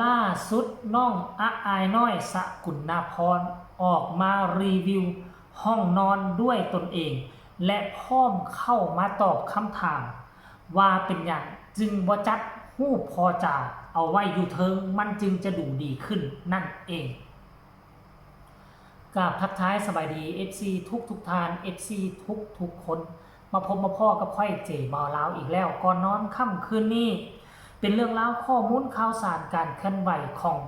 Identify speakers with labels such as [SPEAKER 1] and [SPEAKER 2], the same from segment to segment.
[SPEAKER 1] ล่าสุดน้องอายน้อยสกุณาพรออกมารีวิวห้องนอนด้วยตนเอง และพร้อมเข้ามาตอบคำถามว่าเป็นอย่างจึงบ่จัดหูปพอจ่าเอาไว้อยู่เทิงมันจึงจะดูดีขึ้นนั่นเองกับทักทายสบายดี FC ทุกทาน FC ทุกคนมาพบมาพ่อกับค่อยเจบ่าวลาวอีกแล้วก่อนนอนค่ำคืนนี้เป็นเรื่องราวข้อมูลข่าวสารการเคลื่อนไหวของ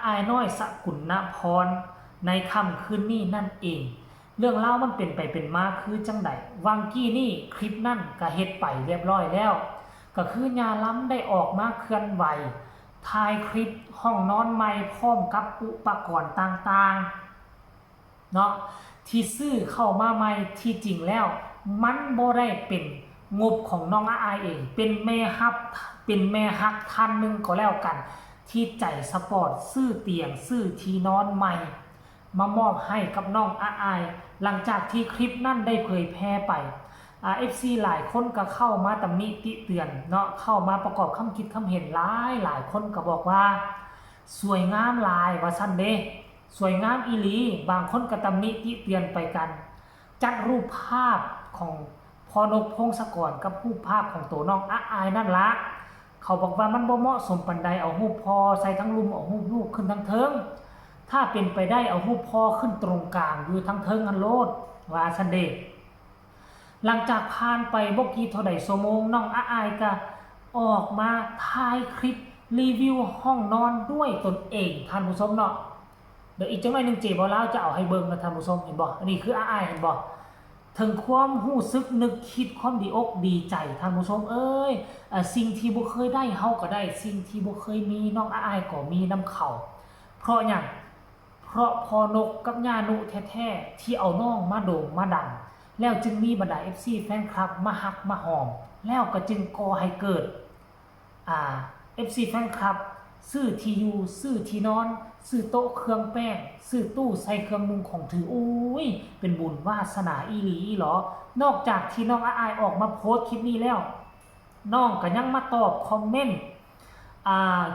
[SPEAKER 1] อายน้อยสกุณพรในค่ำคืนนี้นั่นเองเรื่องราวมันเป็นไปเป็นมาคือจังไดวังกี้นี่คลิปนั่นก็เฮ็ดไปเรียบร้อยแล้วก็คือยาล้ำได้ออกมาเคลื่อนไหวถ่ายคลิปห้องนอนใหม่พร้อมกับอุปกรณ์ต่างๆเนาะที่ซื้อเข้ามาใหม่ที่จริงแล้วมันบ่ได้เป็นงบของน้องอายเองเป็นแม่ฮักท่านหนึ่งก็แล้วกันที่ใจสปอร์ตซื้อเตียงซื้อที่นอนใหม่มามอบให้กับน้องอายหลังจากที่คลิปนั่นได้เผยแพร่ไปFC หลายคนก็เข้ามาตำหนิติเตือนเนาะเข้ามาประกอบคำคิดคำเห็นหลายคนก็บอกว่าสวยงามหลายว่าซั่นเด้สวยงามอีหลีบางคนก็ตำหนิติเตือนไปกันจัดรูปภาพของพอนกพงศกรกับรูปภาพของตัวน้องอายนั่นละเขาบอกว่ามันบ่เหมาะสมปานใดเอารูปพอใส่ทั้งลุมเอารูปลูกขึ้นทั้งเทิงถ้าเป็นไปได้เอารูปพอขึ้นตรงกลางอยู่ทั้งเทิงอันโลดว่าซั่นเด้หลังจากผ่านไปบ่กี่เท่าใดชั่วโมงน้องอายก็ออกมาถ่ายคลิปรีวิวห้องนอนด้วยตนเองท่านผู้ชมเนาะเดี๋ยวอีกจังหน่อยนึงเจบ่าวลาวจะเอาให้เบิ่งนะท่านผู้ชมเห็นบ่อันนี้คืออายเห็นบ่ถึงความรู้สึกนึกคิดความดีอกดีใจท่านผู้ชมเอ้ยสิ่งที่บ่เคยได้เฮาก็ได้สิ่งที่บ่เคยมีน้องอายก็มีนํเขาเพราะหยังเพราะพอนกกับญานุแท้ๆที่เอาน้องมาโด่งมาดังแล้วจึงมีบรรดา FC แฟนคลับมาฮักมาหอมแล้วก็จึงก่อให้เกิดFC แฟนคลับซื้อที่อยู่ซื้อที่นอนซื้อโต๊ะเครื่องแป้งซื้อตู้ใส่เครื่องมุงของถืออุ้ยเป็นบุญวาสนาอีหลีหรอนอกจากที่น้องอายออกมาโพสต์คลิปนี้แล้วน้องก็ยังมาตอบคอมเมนต์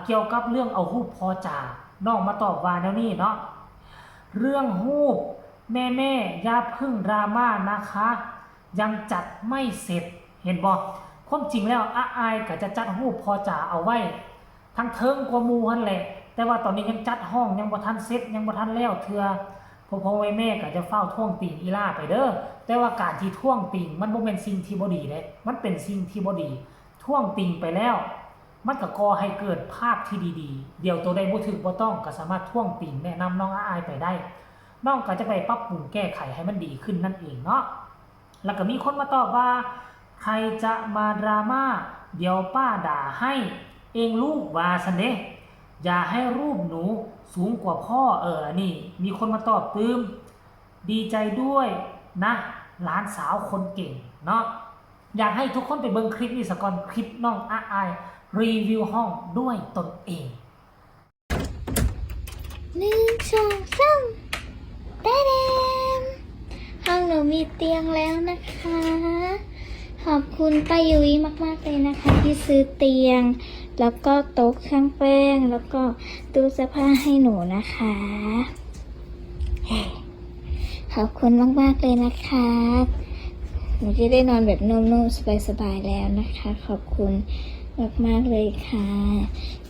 [SPEAKER 1] เกี่ยวกับเรื่องเอารูปพอจ่าน้องมาตอบว่าแนวนี้เนาะเรื่องรูปแม่อย่าพึ่งดราม่านะคะยังจัดไม่เสร็จเห็นบ่ความจริงแล้วอายก็จะจัดรูปพอจ่าเอาไว้ทั้งเทิงกว่าหมู่หั่นแหละแต่ว่าตอนนี้ยังจัดห้องยังบ่ทันเสร็จยังบ่ทันแล้วเทื่อพ่อแม่ก็จะเฝ้าท่วงติงอีล่าไปเด้อแต่ว่าการที่ท่วงติงมันบ่แม่นสิ่งที่บ่ดีเด้มันเป็นสิ่งที่บ่ดีท่วงติงไปแล้วมันก็ก่อให้เกิดภาพที่ดีๆเดี๋ยวตัวใดบ่ถูกบ่ต้องก็สามารถท่วงติงแนะนำน้องอายไปได้น้องก็จะไปปรับปรุงแก้ไขให้มันดีขึ้นนั่นเองเนาะแล้วก็มีคนมาตอบว่าใครจะมาดราม่าเดี๋ยวป้าด่าให้เองลูกว่าซั่นเด้อย่าให้รูปหนูสูงกว่าพ่อนี่มีคนมาตอบปื้มดีใจด้วยนะหลานสาวคนเก่งเนาะอยากให้ทุกคนไปเบิ่งคลิปนี้สักก่อนคลิปน้องอายรีวิวห้องด้วยตนเอง
[SPEAKER 2] 1 2 3ได้เดมห้องหนูมีเตียงแล้วนะคะขอบคุณป้ายุ้ยมากๆเลยนะคะที่ซื้อเตียงแล้วก็โต๊ะเครื่องแป้งแล้วก็ตู้เสื้อผ้าให้หนูนะคะขอบคุณมากๆเลยนะคะหนูจะได้นอนแบบนุ่มๆสบายๆแล้วนะคะขอบคุณมากๆเลยค่ะ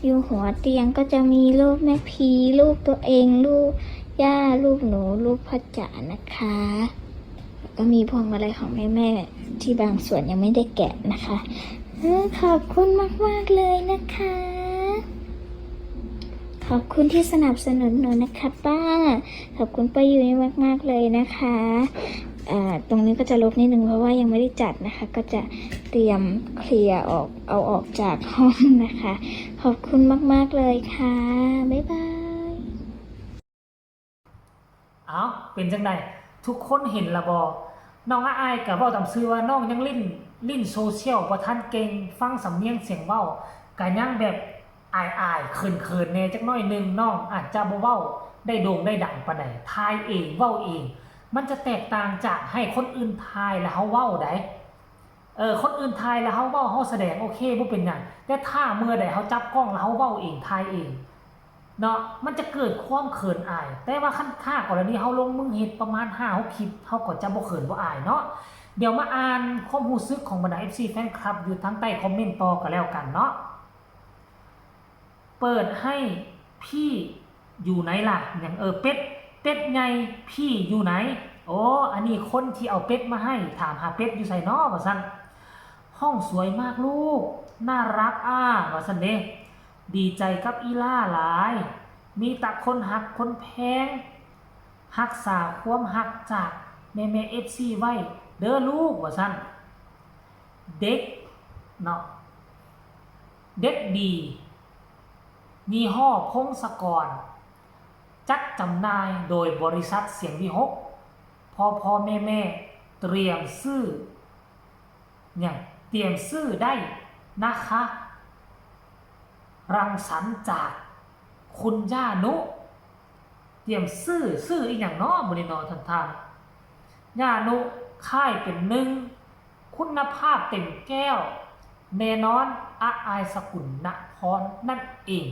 [SPEAKER 2] อยู่หัวเตียงก็จะมีรูปแม่พีรูปตัวเองรูปย่ารูปหนูรูปพ่อจ๋านะคะก็มีพวงมาลัยของแม่ๆที่บางส่วนยังไม่ได้แกะนะคะขอบคุณมากๆเลยนะคะขอบคุณที่สนับสนุนหนูนะคะป้าขอบคุณป้ายุ้ยมากๆเลยนะคะตรงนี้ก็จะลบนิดนึงเพราะว่ายังไม่ได้จัดนะคะก็จะเตรียมเคลียร์เอาออกจากห้องนะคะขอบคุณมากๆเลยค่ะบ๊ายบาย
[SPEAKER 1] เป็นจังไดทุกคนเห็นละบ่น้องอายก็เว้าตามชื่อว่าน้องยังลิ้นโซเชียลบ่ทันเก่งฟังสำเนียงเสียงเว้าก็ยังแบบอายเขินๆแน่จักหน่อยนึงน้องอาจจะบ่เว้าได้โด่งได้ดังปานใดทายเองเว้าเองมันจะแตกต่างจากให้คนอื่นทายแล้วเฮาเว้าได้ คนอื่นทายแล้วเฮาเว้าเฮาแสดงโอเคบ่เป็นหยังแต่ถ้าเมื่อใดเฮาจับกล้องแล้วเฮาเว้าเองทายเองเนาะมันจะเกิดความเขินอายแต่ว่าคันค่ากรณีเฮาลงมือเฮ็ดประมาณ5-6คลิปเฮาก็จะบ่เขินบ่อายเนาะเดี๋ยวมาอ่านความรู้สึกของบรรดา FC แฟนคลับอยู่ทางใต้คอมเมนต์ต่อก็แล้วกันเนาะเปิดให้พี่อยู่ไหนล่ะอย่างเป็ดไงพี่อยู่ไหนโอ้อันนี้คนที่เอาเป็ดมาให้ถามหาเป็ดอยู่ไสน้อว่าซั่นห้องสวยมากลูกน่ารักว่าซั่นเด้ดีใจกับอีล่าหลายมีแต่คนหักคนแพงรักษาความหักจากแม่ FC ไว้เด้อลูกว่าซั่นเด็กเนาะเด็กดียี่ห้อพงศกรจัดจำหน่ายโดยบริษัทเสียงวิหกพ่อแม่เตรียมซื้อเนี่ยเตรียมซื้อได้นะคะรังสรรค์จากคุณย่านุเตรียมซื้ออีกอย่างเนาะบริโนทันย่านุค่ายเป็นหนึ่งคุณภาพเต็มแก้วแน่นอนอาอายสกุลณพรนั่นเอง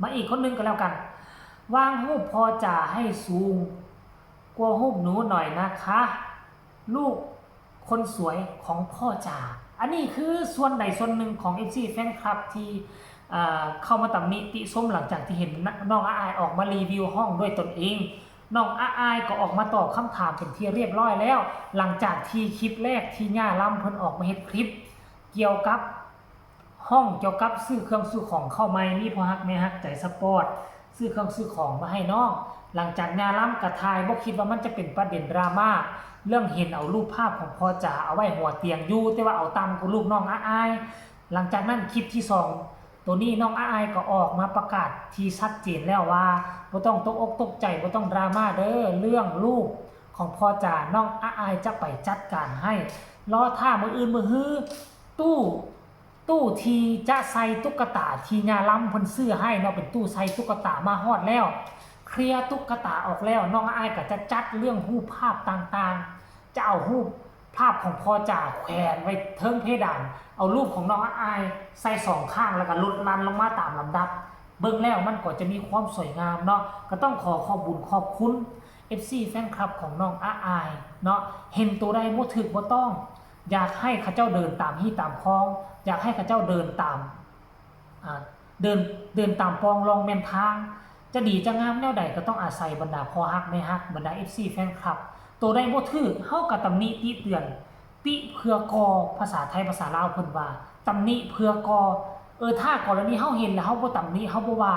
[SPEAKER 1] มาอีกคนนึงก็แล้วกันวางรูปพอจ่าให้สูงกลัวรูปหนูหน่อยนะคะลูกคนสวยของพ่อจ่าอันนี้คือส่วนใดส่วนหนึ่งของ FC แฟนคลับที่เข้ามาตำหนิติชมหลังจากที่เห็นน้องอาอายออกมารีวิวห้องด้วยตนเองน้องอาอายก็ออกมาตอบคำถามเป็นที่เรียบร้อยแล้วหลังจากที่คลิปแรกที่ย่าล้ำเพิ่นออกมาเฮ็ดคลิปเกี่ยวกับห้องเกี่ยวกับซื้อเครื่องซื้อของเข้ามามีพอฮักแม่ฮักใจสปอร์ตซื้อเครื่องซื้อของมาให้น้องหลังจากย่าล้ำกระทายบ่คิดว่ามันจะเป็นประเด็นดราม่าเรื่องเห็นเอารูปภาพของพ่อจ๋าเอาไว้หัวเตียงอยู่แต่ว่าเอาตามกับรูปน้องอาอายหลังจากนั้นคลิปที่2ตัวนี้น้องอาอายก็ออกมาประกาศที่ชัดเจนแล้วว่าบ่ต้องตกอกตกใจบ่ต้องดราม่าเด้อเรื่องรูปของพ่อจ๋าน้องอาอายจะไปจัดการให้รอท่ามื้ออื่นมื้อฮื้อตู้ที่จะใส่ตุ๊กตาที่ญาล้ำเพิ่นซื้อให้เนาะเป็นตู้ใส่ตุ๊กตามาฮอดแล้วเคลียร์ตุ๊กตาออกแล้วน้องอาอายก็จะจัดเรื่องรูปภาพต่างๆจะเอารูปภาพของพ่อจ๋าแขวนไว้เทิงเพดานเอารูปของน้องอาอายใส่2ข้างแล้วก็ลดลันลงมาตามลำดับเบิ่งแล้วมันก็จะมีความสวยงามเนาะก็ต้องขอบบุญขอบคุณ FC แฟนคลับของน้องอาอายเนาะเห็นตัวใดบ่ถึกบ่ต้องอยากให้ข้าเจ้าเดินตามที่ตามคลองอยากให้ข้าเจ้าเดินตามเดินตามปองลองแม่นทางจะดีจะงามแนวใดก็ต้องอาศัยบรรดาพ่อฮักแม่ฮักบรรดา FC แฟนคลับตัวใดบ่ถูกเฮาก็ตำหนิติเตือนติเพื่อกอภาษาไทยภาษาลาวเพิ่นว่าตำหนิเพื่อกอถ้ากรณีเฮาเห็นแล้วเฮาบ่ตำหนิเฮาบ่ว่า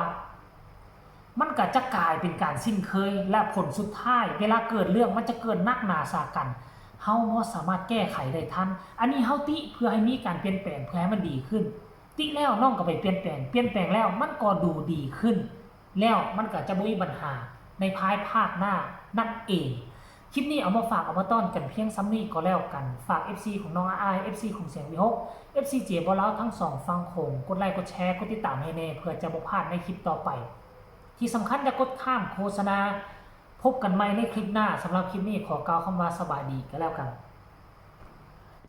[SPEAKER 1] มันก็จะกลายเป็นการสิ้นเคยและผลสุดท้ายเวลาเกิดเรื่องมันจะเกิดนักหนาสากันเฮาบ่สามารถแก้ไขได้ทันอันนี้เฮาติเพื่อให้มีการเปลี่ยนแปลงเพื่อให้มันดีขึ้นติแล้วน้องก็ไปเปลี่ยนแปลงแล้วมันก็ดูดีขึ้นแล้วมันก็จะบ่มีปัญหาในภายภาคหน้านั่นเองคลิปนี้เอามาฝากเอามาต้อนกันเพียงซ้ำนี้ก็แล้วกันฝาก FC ของน้องอาอาย FC ของเสียงวิหก FC เจ๋บ่ลาวทั้ง2ฝั่งโขงกดไลค์กดแชร์กดติดตามให้แน่เพื่อจะบ่พลาดในคลิปต่อไปที่สำคัญอย่ากดข้ามโฆษณาพบกันใหม่ในคลิปหน้าสำหรับคลิปนี้ขอกล่าวคำว่าสบายดีก็แล้วกัน